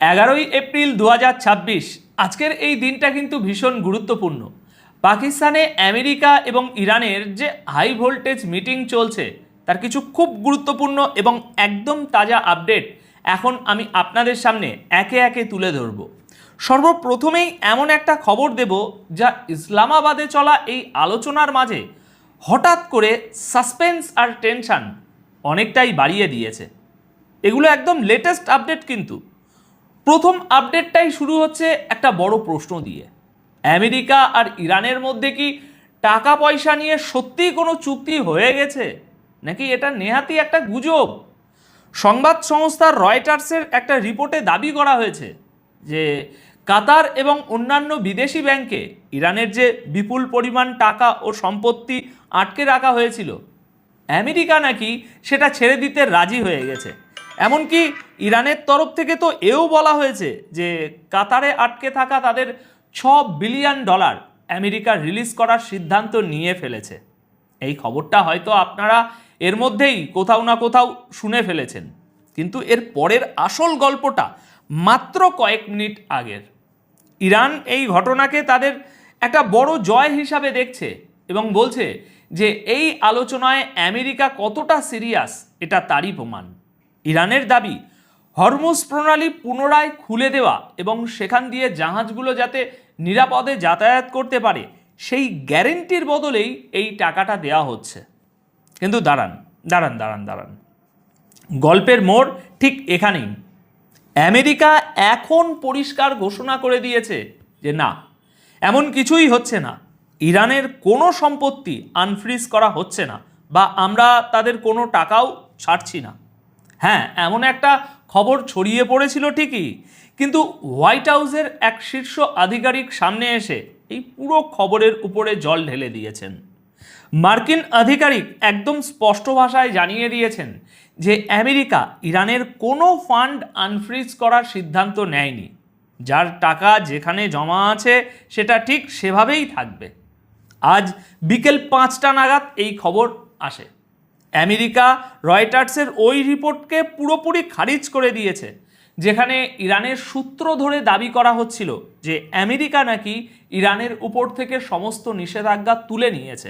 11 April 2026 আজকের এই দিনটা কিন্তু ভীষণ গুরুত্বপূর্ণ। পাকিস্তানে আমেরিকা এবং ইরানের যে হাই ভোল্টেজ মিটিং চলছে তার কিছু খুব গুরুত্বপূর্ণ এবং একদম তাজা আপডেট এখন আমি আপনাদের সামনে একে একে তুলে ধরব। সর্বপ্রথমেই এমন একটা খবর দেব যা ইসলামাবাদে চলা এই আলোচনার মাঝে হঠাৎ করে সাসপেন্স আর টেনশন অনেকটাই বাড়িয়ে দিয়েছে। এগুলো একদম লেটেস্ট আপডেট। কিন্তু প্রথম আপডেটটাই শুরু হচ্ছে একটা বড় প্রশ্ন দিয়ে। আমেরিকা আর ইরানের মধ্যে কি টাকা পয়সা নিয়ে সত্যিই কোনো চুক্তি হয়ে গেছে, নাকি এটা নেহাতি একটা গুজব? সংবাদ সংস্থা রয়টার্সের একটা রিপোর্টে দাবি করা হয়েছে যে কাতার এবং অন্যান্য বিদেশি ব্যাংকে ইরানের যে বিপুল পরিমাণ টাকা ও সম্পত্তি আটকে রাখা হয়েছিল, আমেরিকা নাকি সেটা ছেড়ে দিতে রাজি হয়ে গেছে। এমনকি ইরানের তরফ থেকে তো এও বলা হয়েছে যে কাতারে আটকে থাকা তাদের $6 বিলিয়ন আমেরিকা রিলিজ করার সিদ্ধান্ত নিয়ে ফেলেছে। এই খবরটা হয়তো আপনারা এর মধ্যেই কোথাও না কোথাও শুনে ফেলেছেন, কিন্তু এর পরের আসল গল্পটা মাত্র কয়েক মিনিট আগের। ইরান এই ঘটনাকে তাদের একটা বড় জয় হিসাবে দেখছে এবং বলছে যে এই আলোচনায় আমেরিকা কতটা সিরিয়াস এটা তারই প্রমাণ। ইরানের দাবি, হরমুজ প্রণালী পুনরায় খুলে দেওয়া এবং সেখান দিয়ে জাহাজগুলো যাতে নিরাপদে যাতায়াত করতে পারে সেই গ্যারেন্টির বদলেই এই টাকাটা দেওয়া হচ্ছে। কিন্তু দাঁড়ান, গল্পের মোড় ঠিক এখানেই। আমেরিকা এখন পরিষ্কার ঘোষণা করে দিয়েছে যে না, এমন কিছুই হচ্ছে না। ইরানের কোনো সম্পত্তি আনফ্রিজ করা হচ্ছে না বা আমরা তাদের কোনো টাকাও ছাড়ছি না। হ্যাঁ, এমন একটা খবর ছড়িয়ে পড়েছিল ঠিকই, কিন্তু হোয়াইট হাউসের এক শীর্ষ আধিকারিক সামনে এসে এই পুরো খবরের উপরে জল ঢেলে দিয়েছেন। মার্কিন আধিকারিক একদম স্পষ্ট ভাষায় জানিয়ে দিয়েছেন যে আমেরিকা ইরানের কোনো ফান্ড আনফ্রিজ করার সিদ্ধান্ত নেয়নি। যার টাকা যেখানে জমা আছে সেটা ঠিক সেভাবেই থাকবে। আজ বিকেল 5টা নাগাদ এই খবর আসে। আমেরিকা রয়টার্সের ওই রিপোর্টকে পুরোপুরি খারিজ করে দিয়েছে, যেখানে ইরানের সূত্র ধরে দাবি করা হচ্ছিল যে আমেরিকা নাকি ইরানের উপর থেকে সমস্ত নিষেধাজ্ঞা তুলে নিয়েছে।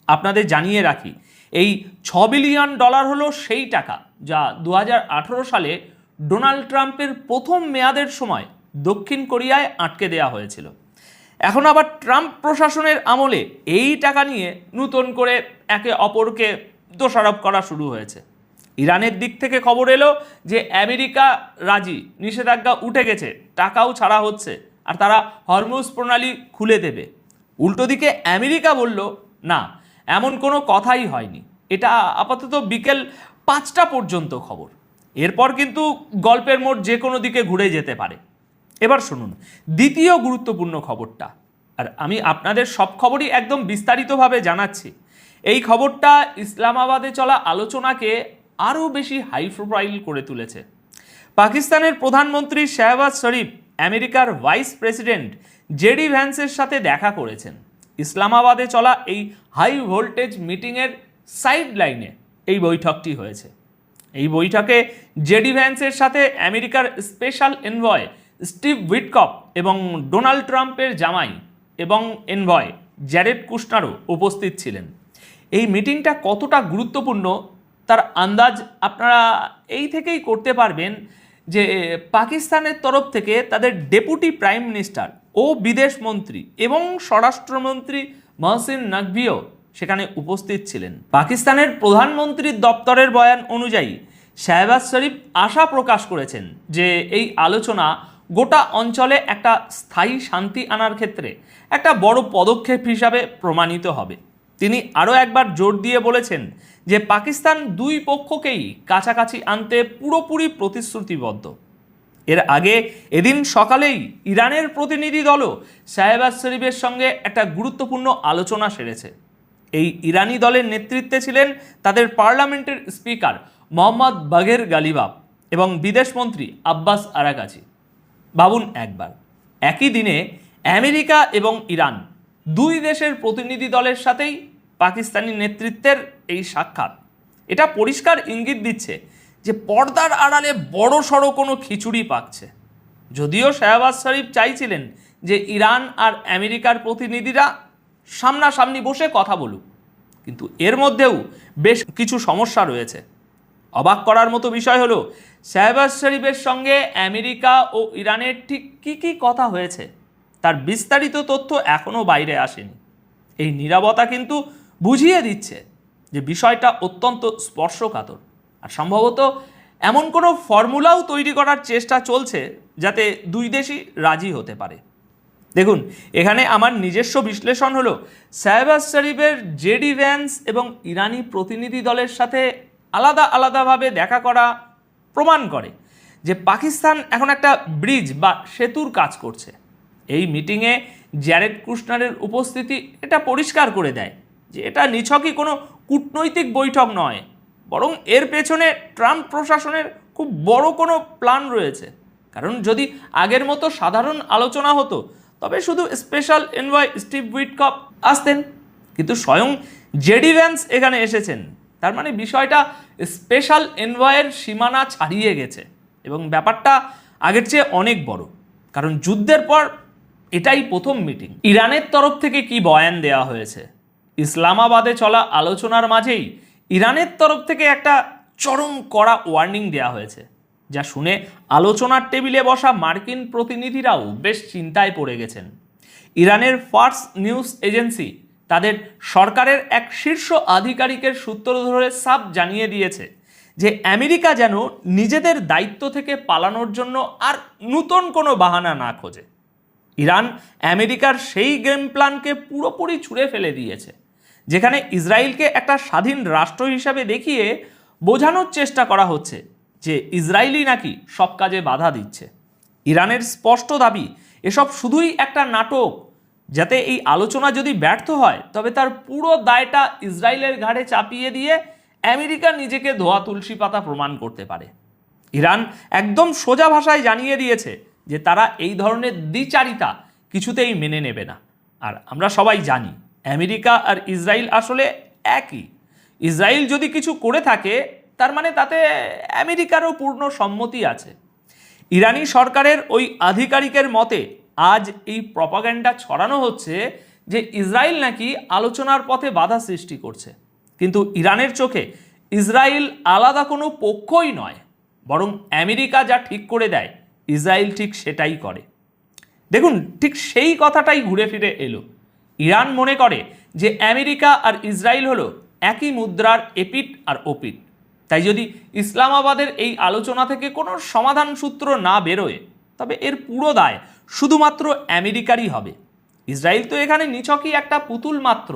আপনাদের জানিয়ে রাখি, এই $6 বিলিয়ন হলো সেই টাকা যা 2018 সালে ডোনাল্ড ট্রাম্পের প্রথম মেয়াদের সময় দক্ষিণ কোরিয়ায় আটকে দেওয়া হয়েছিল। এখন আবার ট্রাম্প প্রশাসনের আমলে এই টাকা নিয়ে নতুন করে একে অপরকে দোষারোপ করা শুরু হয়েছে। ইরানের দিক থেকে খবর এলো যে আমেরিকা রাজি, নিষেধাজ্ঞা উঠে গেছে, টাকাও ছাড়া হচ্ছে আর তারা হরমুজ প্রণালী খুলে দেবে। উল্টো দিকে আমেরিকা বলল না, এমন কোনো কথাই হয়নি। এটা আপাতত বিকেল 5টা পর্যন্ত খবর। এরপর কিন্তু গল্পের মোড় যে কোনো দিকে ঘুরে যেতে পারে। এবার শুনুন দ্বিতীয় গুরুত্বপূর্ণ খবরটা, আর আমি আপনাদের সব খবরই একদম বিস্তারিতভাবে জানাচ্ছি। এই খবরটা ইসলামাবাদে চলা আলোচনাকে আরও বেশি হাই প্রোফাইল করে তুলেছে। পাকিস্তানের প্রধানমন্ত্রী শাহবাজ শরীফ আমেরিকার ভাইস প্রেসিডেন্ট জেডি ভ্যান্সের সাথে দেখা করেছেন। ইসলামাবাদে চলা এই হাই ভোল্টেজ মিটিংয়ের সাইড লাইনে এই বৈঠকটি হয়েছে। এই বৈঠকে জেডি ভ্যান্সের সাথে আমেরিকার স্পেশাল এনভয় স্টিভ উইটকফ এবং ডোনাল্ড ট্রাম্পের জামাই এবং এনভয় জ্যারেড কুশনারও উপস্থিত ছিলেন। এই মিটিংটা কতটা গুরুত্বপূর্ণ তার আন্দাজ আপনারা এই থেকেই করতে পারবেন যে পাকিস্তানের তরফ থেকে তাদের ডেপুটি প্রাইম মিনিস্টার ও বিদেশ মন্ত্রী এবং স্বরাষ্ট্রমন্ত্রী মহসিন নকভিও সেখানে উপস্থিত ছিলেন। পাকিস্তানের প্রধানমন্ত্রীর দপ্তরের বয়ান অনুযায়ী শাহবাজ শরীফ আশা প্রকাশ করেছেন যে এই আলোচনা গোটা অঞ্চলে একটা স্থায়ী শান্তি আনার ক্ষেত্রে একটা বড় পদক্ষেপ হিসাবে প্রমাণিত হবে। তিনি আরও একবার জোর দিয়ে বলেছেন যে পাকিস্তান দুই পক্ষকেই কাছাকাছি আনতে পুরোপুরি প্রতিশ্রুতিবদ্ধ। এর আগে এদিন সকালেই ইরানের প্রতিনিধি দলও শাহবাজ শরীফের সঙ্গে একটা গুরুত্বপূর্ণ আলোচনা সেরেছে। এই ইরানি দলের নেতৃত্বে ছিলেন তাদের পার্লামেন্টের স্পিকার মোহাম্মদ বাঘের গালিবাফ এবং বিদেশমন্ত্রী আব্বাস আরাগাচি। ভাবুন একবার, একই দিনে আমেরিকা এবং ইরান দুই দেশের প্রতিনিধি দলের সাথেই পাকিস্তানি নেতৃত্বের এই সাক্ষাৎ। এটা পরিষ্কার ইঙ্গিত দিচ্ছে যে পর্দার আড়ালে বড় সড়ো কোনো খিচুড়ি পাকছে। যদিও শাহবাজ শরীফ চাইছিলেন যে ইরান আর আমেরিকার প্রতিনিধিরা সামনাসামনি বসে কথা বলুক, কিন্তু এর মধ্যেও বেশ কিছু সমস্যা রয়েছে। অবাক করার মতো বিষয় হলো শাহবাজ শরীফের সঙ্গে আমেরিকা ও ইরানের ঠিক কী কী কথা হয়েছে তার বিস্তারিত তথ্য এখনও বাইরে আসেনি। এই নীরবতা কিন্তু বুঝিয়ে দিচ্ছে যে বিষয়টা অত্যন্ত স্পর্শকাতর, আর সম্ভবত এমন কোনো ফর্মুলাও তৈরি করার চেষ্টা চলছে যাতে দুই দেশই রাজি হতে পারে। দেখুন, এখানে আমার নিজস্ব বিশ্লেষণ হলো শাহবাজ শরীফের জেডি ভ্যান্স এবং ইরানি প্রতিনিধি দলের সাথে আলাদাভাবে দেখা করা প্রমাণ করে যে পাকিস্তান এখন একটা ব্রিজ বা সেতুর কাজ করছে। এই মিটিংয়ে জ্যারেড কুশনারের উপস্থিতি এটা পরিষ্কার করে দেয় যে এটা নিছকই কোনো কূটনৈতিক বৈঠক নয়, বরং এর পেছনে ট্রাম্প প্রশাসনের খুব বড় কোনো প্ল্যান রয়েছে। কারণ যদি আগের মতো সাধারণ আলোচনা হতো তবে শুধু স্পেশাল এনভয় স্টিভ উইটকফ আসতেন, কিন্তু স্বয়ং জেডি ভ্যান্স এখানে এসেছেন। তার মানে বিষয়টা স্পেশাল এনভয়ের সীমানা ছাড়িয়ে গেছে এবং ব্যাপারটা আগের চেয়ে অনেক বড়। কারণ যুদ্ধের পর এটাই প্রথম মিটিং। ইরানের তরফ থেকে কি বয়ান দেওয়া হয়েছে? ইসলামাবাদে চলা আলোচনার মাঝেই ইরানের তরফ থেকে একটা চরম কড়া ওয়ার্নিং দেওয়া হয়েছে, যা শুনে আলোচনার টেবিলে বসা মার্কিন প্রতিনিধিরাও বেশ চিন্তায় পড়ে গেছেন। ইরানের ফার্স নিউজ এজেন্সি তাদের সরকারের এক শীর্ষ আধিকারিকের সূত্র ধরে সাফ জানিয়ে দিয়েছে যে আমেরিকা যেন নিজেদের দায়িত্ব থেকে পালানোর জন্য আর নতুন কোনো বাহানা না খোঁজে। ইরান আমেরিকার সেই গেম প্ল্যানকে পুরোপুরি ছুঁড়ে ফেলে দিয়েছে, যেখানে ইসরায়েলকে একটা স্বাধীন রাষ্ট্র হিসাবে দেখিয়ে বোঝানোর চেষ্টা করা হচ্ছে যে ইসরায়েলই নাকি সব কাজে বাধা দিচ্ছে। ইরানের স্পষ্ট দাবি এসব শুধুই একটা নাটক, যাতে এই আলোচনা যদি ব্যর্থ হয় তবে তার পুরো দায়টা ইসরায়েলের ঘাড়ে চাপিয়ে দিয়ে আমেরিকা নিজেকে ধোয়া তুলসী পাতা প্রমাণ করতে পারে। ইরান একদম সোজা ভাষায় জানিয়ে দিয়েছে যে তারা এই ধরনের দ্বিচারিতা কিছুতেই মেনে নেবে না। আর আমরা সবাই জানি আমেরিকা আর ইসরায়েল আসলে একই। ইসরায়েল যদি কিছু করে থাকে তার মানে তাতে আমেরিকারও পূর্ণ সম্মতি আছে। ইরানি সরকারের ওই আধিকারিকের মতে আজ এই প্রপাগান্ডা ছড়ানো হচ্ছে যে ইসরায়েল নাকি আলোচনার পথে বাধা সৃষ্টি করছে, কিন্তু ইরানের চোখে ইসরায়েল আলাদা কোনো পক্ষই নয়, বরং আমেরিকা যা ঠিক করে দেয় ইসরায়েল ঠিক সেটাই করে। দেখুন, ঠিক সেই কথাটাই ঘুরে ফিরে এলো। ইরান মনে করে যে আমেরিকা আর ইসরায়েল হলো একই মুদ্রার এপিঠ আর ওপিঠ। তাই যদি ইসলামাবাদের এই আলোচনা থেকে কোনো সমাধান সূত্র না বেরোয় তবে এর পুরো দায় শুধুমাত্র আমেরিকারই হবে। ইসরায়েল তো এখানে নিছকই একটা পুতুল মাত্র।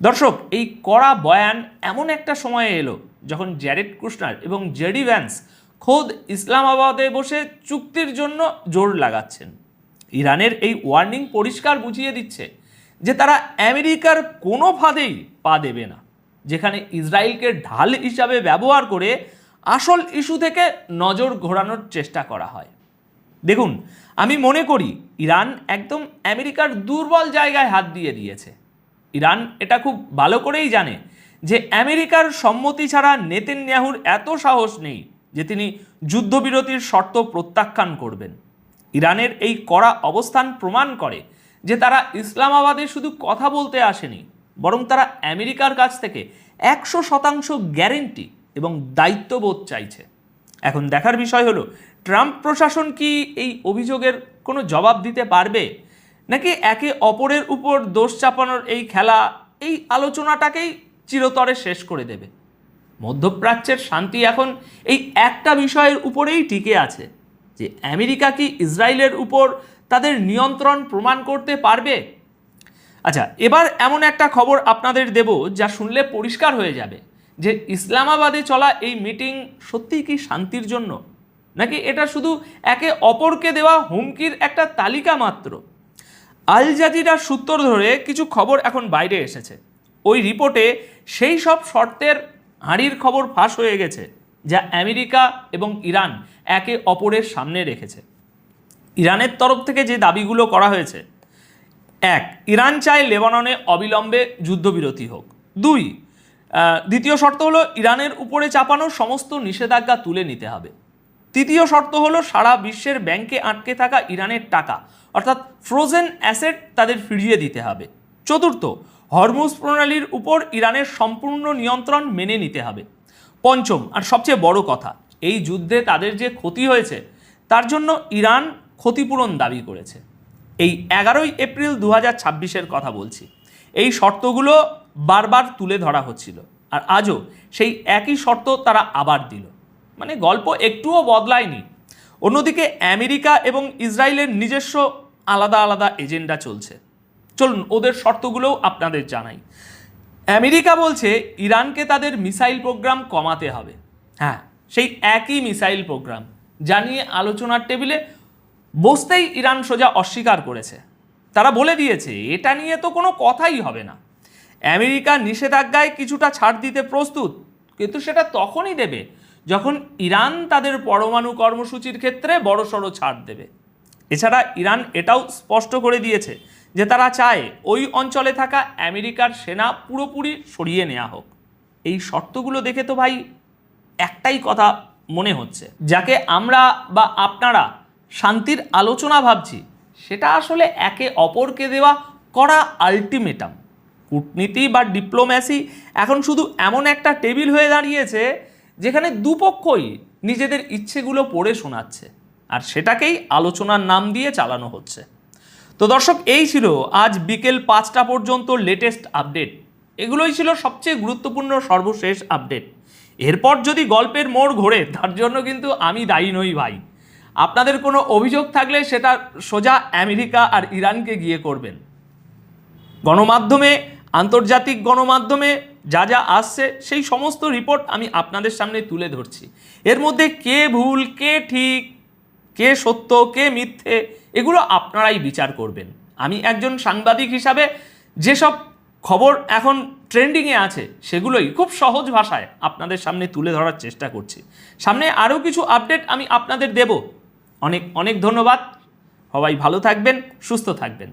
দর্শক, এই কড়া বয়ান এমন একটা সময়ে এলো যখন জ্যারেড কুশনার এবং জেডি ভ্যান্স খোদ ইসলামাবাদে বসে চুক্তির জন্য জোর লাগাচ্ছেন। ইরানের এই ওয়ার্নিং পরিষ্কার বুঝিয়ে দিচ্ছে যে তারা আমেরিকার কোনো ফাঁদেই পা দেবে না, যেখানে ইসরায়েলকে ঢাল হিসাবে ব্যবহার করে আসল ইস্যু থেকে নজর ঘোরানোর চেষ্টা করা হয়। দেখুন, আমি মনে করি ইরান একদম আমেরিকার দুর্বল জায়গায় হাত দিয়ে দিয়েছে। ইরান এটা খুব ভালো করেই জানে যে আমেরিকার সম্মতি ছাড়া নেতানিয়াহুর এত সাহস নেই যে তিনি যুদ্ধবিরতির শর্ত প্রত্যাখ্যান করবেন। ইরানের এই কড়া অবস্থান প্রমাণ করে যে তারা ইসলামাবাদে শুধু কথা বলতে আসেনি, বরং তারা আমেরিকার কাছ থেকে 100% গ্যারেন্টি এবং দায়িত্ববোধ চাইছে। এখন দেখার বিষয় হলো ট্রাম্প প্রশাসন কি এই অভিযোগের কোনো জবাব দিতে পারবে, নাকি একে অপরের উপর দোষ চাপানোর এই খেলা এই আলোচনাটাকেই চিরতরে শেষ করে দেবে। মধ্যপ্রাচ্যের শান্তি এখন এই একটা বিষয়ের উপরেই টিকে আছে যে আমেরিকা কি ইসরায়েলের উপর তাদের নিয়ন্ত্রণ প্রমাণ করতে পারবে। আচ্ছা, এবার এমন একটা খবর আপনাদের দেব যা শুনলে পরিষ্কার হয়ে যাবে যে ইসলামাবাদে চলা এই মিটিং সত্যিই কি শান্তির জন্য, নাকি এটা শুধু একে অপরকে দেওয়া হুমকির একটা তালিকা মাত্র। আল জাজিরার সূত্র ধরে কিছু খবর এখন বাইরে এসেছে। ওই রিপোর্টে সেই সব শর্তের হাঁড়ির খবর ফাঁস হয়ে গেছে যা আমেরিকা এবং ইরান একে অপরের সামনে রেখেছে। ইরানের তরফ থেকে যে দাবিগুলো করা হয়েছে: 1, ইরান চায় লেবাননে অবিলম্বে যুদ্ধবিরতি হোক। 2, দ্বিতীয় শর্ত হলো ইরানের উপরে চাপানো সমস্ত নিষেধাজ্ঞা তুলে নিতে হবে। তৃতীয় শর্ত হলো সারা বিশ্বের ব্যাংকে আটকে থাকা ইরানের টাকা অর্থাৎ ফ্রোজেন অ্যাসেট তাদের ফিরিয়ে দিতে হবে। চতুর্থ, হরমুজ প্রণালীর উপর ইরানের সম্পূর্ণ নিয়ন্ত্রণ মেনে নিতে হবে। পঞ্চম আর সবচেয়ে বড় কথা, এই যুদ্ধে তাদের যে ক্ষতি হয়েছে তার জন্য ইরান ক্ষতিপূরণ দাবি করেছে। এই 11 এপ্রিল 2026-এর কথা বলছি। এই শর্তগুলো বারবার তুলে ধরা হচ্ছিল, আর আজও সেই একই শর্ত তারা আবার দিল। মানে গল্প একটুও বদলায়নি। অন্যদিকে আমেরিকা এবং ইসরায়েলের নিজস্ব আলাদা আলাদা এজেন্ডা চলছে। চলুন ওদের শর্তগুলোও আপনাদের জানাই। আমেরিকা বলছে ইরানকে তাদের মিসাইল প্রোগ্রাম কমাতে হবে। হ্যাঁ, সেই একই মিসাইল প্রোগ্রাম যা নিয়ে আলোচনার টেবিলে বসতেই ইরান সোজা অস্বীকার করেছে। তারা বলে দিয়েছে এটা নিয়ে তো কোনো কথাই হবে না। আমেরিকা নিষেধাজ্ঞায় কিছুটা ছাড় দিতে প্রস্তুত, কিন্তু সেটা তখনই দেবে যখন ইরান তাদের পরমাণু কর্মসূচির ক্ষেত্রে বড়সড় ছাড় দেবে। এছাড়া ইরান এটাও স্পষ্ট করে দিয়েছে যে তারা চায় ওই অঞ্চলে থাকা আমেরিকার সেনা পুরোপুরি সরিয়ে নেওয়া হোক। এই শর্তগুলো দেখে তো ভাই একটাই কথা মনে হচ্ছে, যাকে আমরা বা আপনারা শান্তির আলোচনা ভাবছি, সেটা আসলে একে অপরকে দেওয়া কড়া আলটিমেটাম। কূটনীতি বা ডিপ্লোম্যাসি এখন শুধু এমন একটা টেবিল হয়ে দাঁড়িয়েছে যেখানে দুপক্ষই নিজেদের ইচ্ছেগুলো পড়ে শোনাচ্ছে, আর সেটাকেই আলোচনার নাম দিয়ে চালানো হচ্ছে। তো দর্শক, এই ছিল আজ বিকেল 5টা পর্যন্ত লেটেস্ট আপডেট। এগুলোই ছিল সবচেয়ে গুরুত্বপূর্ণ সর্বশেষ আপডেট। এরপর যদি গল্পের মোড় ঘোরে তার জন্য কিন্তু আমি দায়ী নই ভাই। আপনাদের কোনো অভিযোগ থাকলে সেটা সোজা আমেরিকা আর ইরানকে গিয়ে করবেন। গণমাধ্যমে, আন্তর্জাতিক গণমাধ্যমে যা যা আসছে সেই সমস্ত রিপোর্ট আমি আপনাদের সামনে তুলে ধরছি। এর মধ্যে কে ভুল, কে ঠিক, কে সত্য, কে মিথ্যে, এগুলো আপনারাই বিচার করবেন। আমি একজন সাংবাদিক হিসাবে যেসব খবর এখন ট্রেন্ডিংয়ে আছে সেগুলোই খুব সহজ ভাষায় আপনাদের সামনে তুলে ধরার চেষ্টা করছি। সামনে আরও কিছু আপডেট আমি আপনাদের দেব। অনেক অনেক ধন্যবাদ। সবাই ভালো থাকবেন, সুস্থ থাকবেন।